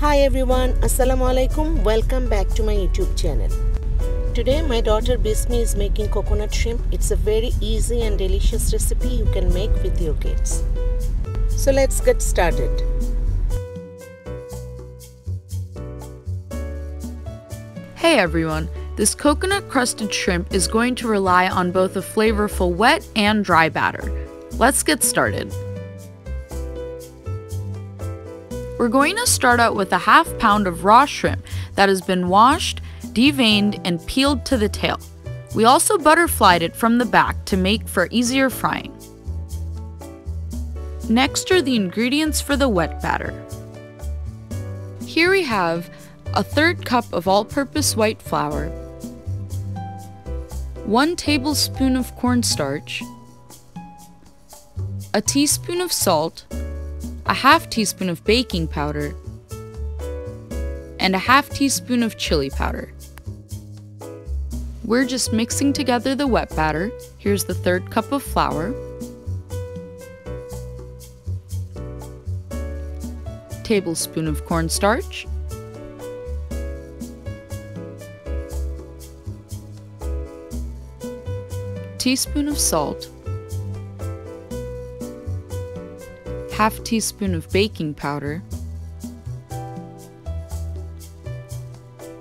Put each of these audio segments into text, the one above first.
Hi everyone, Assalamu alaikum. Welcome back to my YouTube channel. Today my daughter Bismi is making coconut shrimp. It's a very easy and delicious recipe you can make with your kids. So let's get started. Hey everyone, this coconut crusted shrimp is going to rely on both a flavorful wet and dry batter. Let's get started. We're going to start out with a ½ pound of raw shrimp that has been washed, deveined, and peeled to the tail. We also butterflied it from the back to make for easier frying. Next are the ingredients for the wet batter. Here we have a 1/3 cup of all-purpose white flour, 1 tablespoon of cornstarch, a teaspoon of salt, a ½ teaspoon of baking powder, and a ½ teaspoon of chili powder. We're just mixing together the wet batter. Here's the 1/3 cup of flour, tablespoon of cornstarch, teaspoon of salt, ½ teaspoon of baking powder.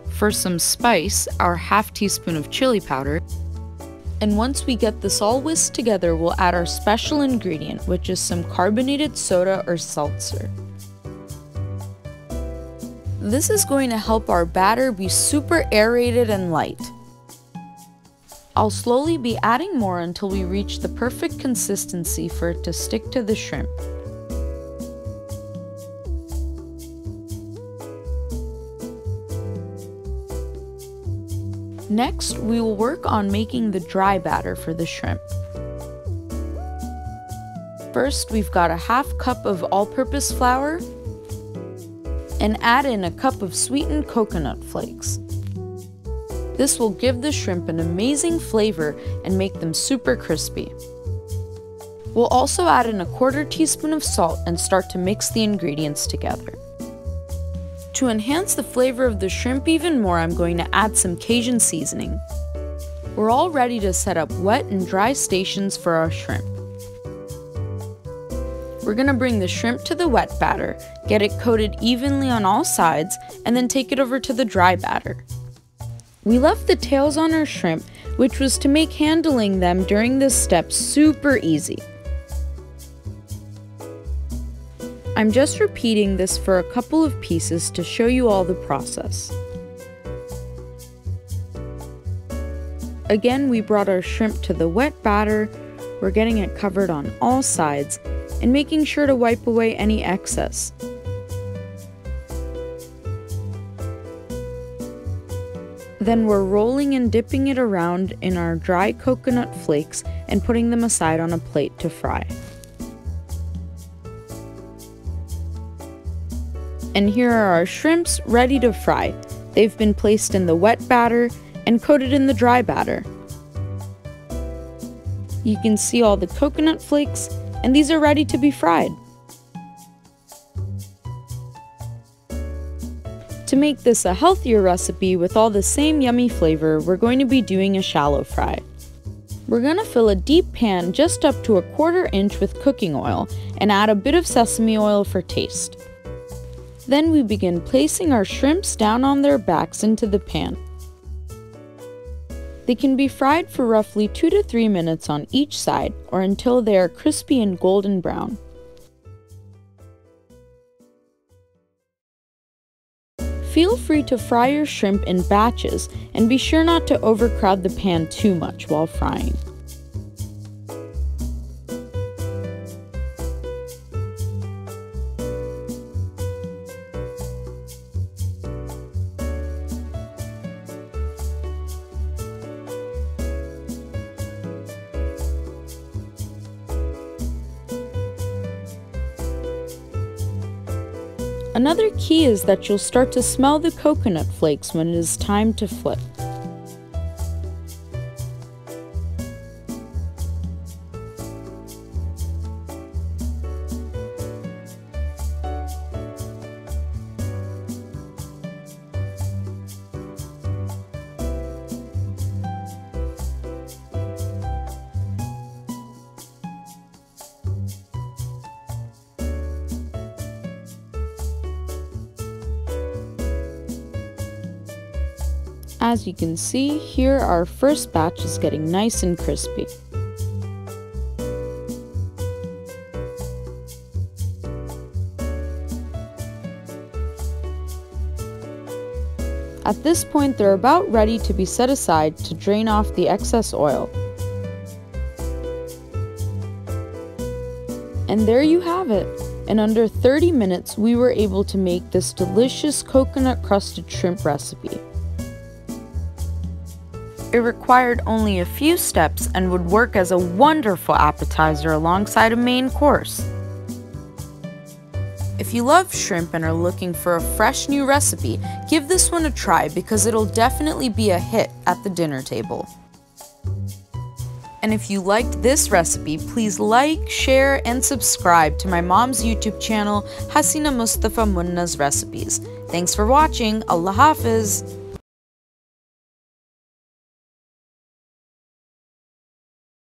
For some spice, our ½ teaspoon of chili powder. And once we get this all whisked together, we'll add our special ingredient, which is some carbonated soda or seltzer. This is going to help our batter be super aerated and light. I'll slowly be adding more until we reach the perfect consistency for it to stick to the shrimp. Next, we will work on making the dry batter for the shrimp. First, we've got a ½ cup of all-purpose flour and add in a cup of sweetened coconut flakes. This will give the shrimp an amazing flavor and make them super crispy. We'll also add in a 1/4 teaspoon of salt and start to mix the ingredients together. To enhance the flavor of the shrimp even more, I'm going to add some Cajun seasoning. We're all ready to set up wet and dry stations for our shrimp. We're going to bring the shrimp to the wet batter, get it coated evenly on all sides, and then take it over to the dry batter. We left the tails on our shrimp, which was to make handling them during this step super easy. I'm just repeating this for a couple of pieces to show you all the process. Again, we brought our shrimp to the wet batter. We're getting it covered on all sides and making sure to wipe away any excess. Then we're rolling and dipping it around in our dry coconut flakes and putting them aside on a plate to fry. And here are our shrimps ready to fry. They've been placed in the wet batter and coated in the dry batter. You can see all the coconut flakes, and these are ready to be fried. To make this a healthier recipe with all the same yummy flavor, we're going to be doing a shallow fry. We're going to fill a deep pan just up to a 1/4 inch with cooking oil and add a bit of sesame oil for taste. Then we begin placing our shrimps down on their backs into the pan. They can be fried for roughly 2 to 3 minutes on each side or until they are crispy and golden brown. Feel free to fry your shrimp in batches and be sure not to overcrowd the pan too much while frying. Another key is that you'll start to smell the coconut flakes when it is time to flip. As you can see, here our first batch is getting nice and crispy. At this point, they're about ready to be set aside to drain off the excess oil. And there you have it. In under 30 minutes, we were able to make this delicious coconut-crusted shrimp recipe. It required only a few steps and would work as a wonderful appetizer alongside a main course. If you love shrimp and are looking for a fresh new recipe, give this one a try because it'll definitely be a hit at the dinner table. And if you liked this recipe, please like, share, and subscribe to my mom's YouTube channel, Hasina Mustafa Munna's Recipes. Thanks for watching. Allah Hafiz!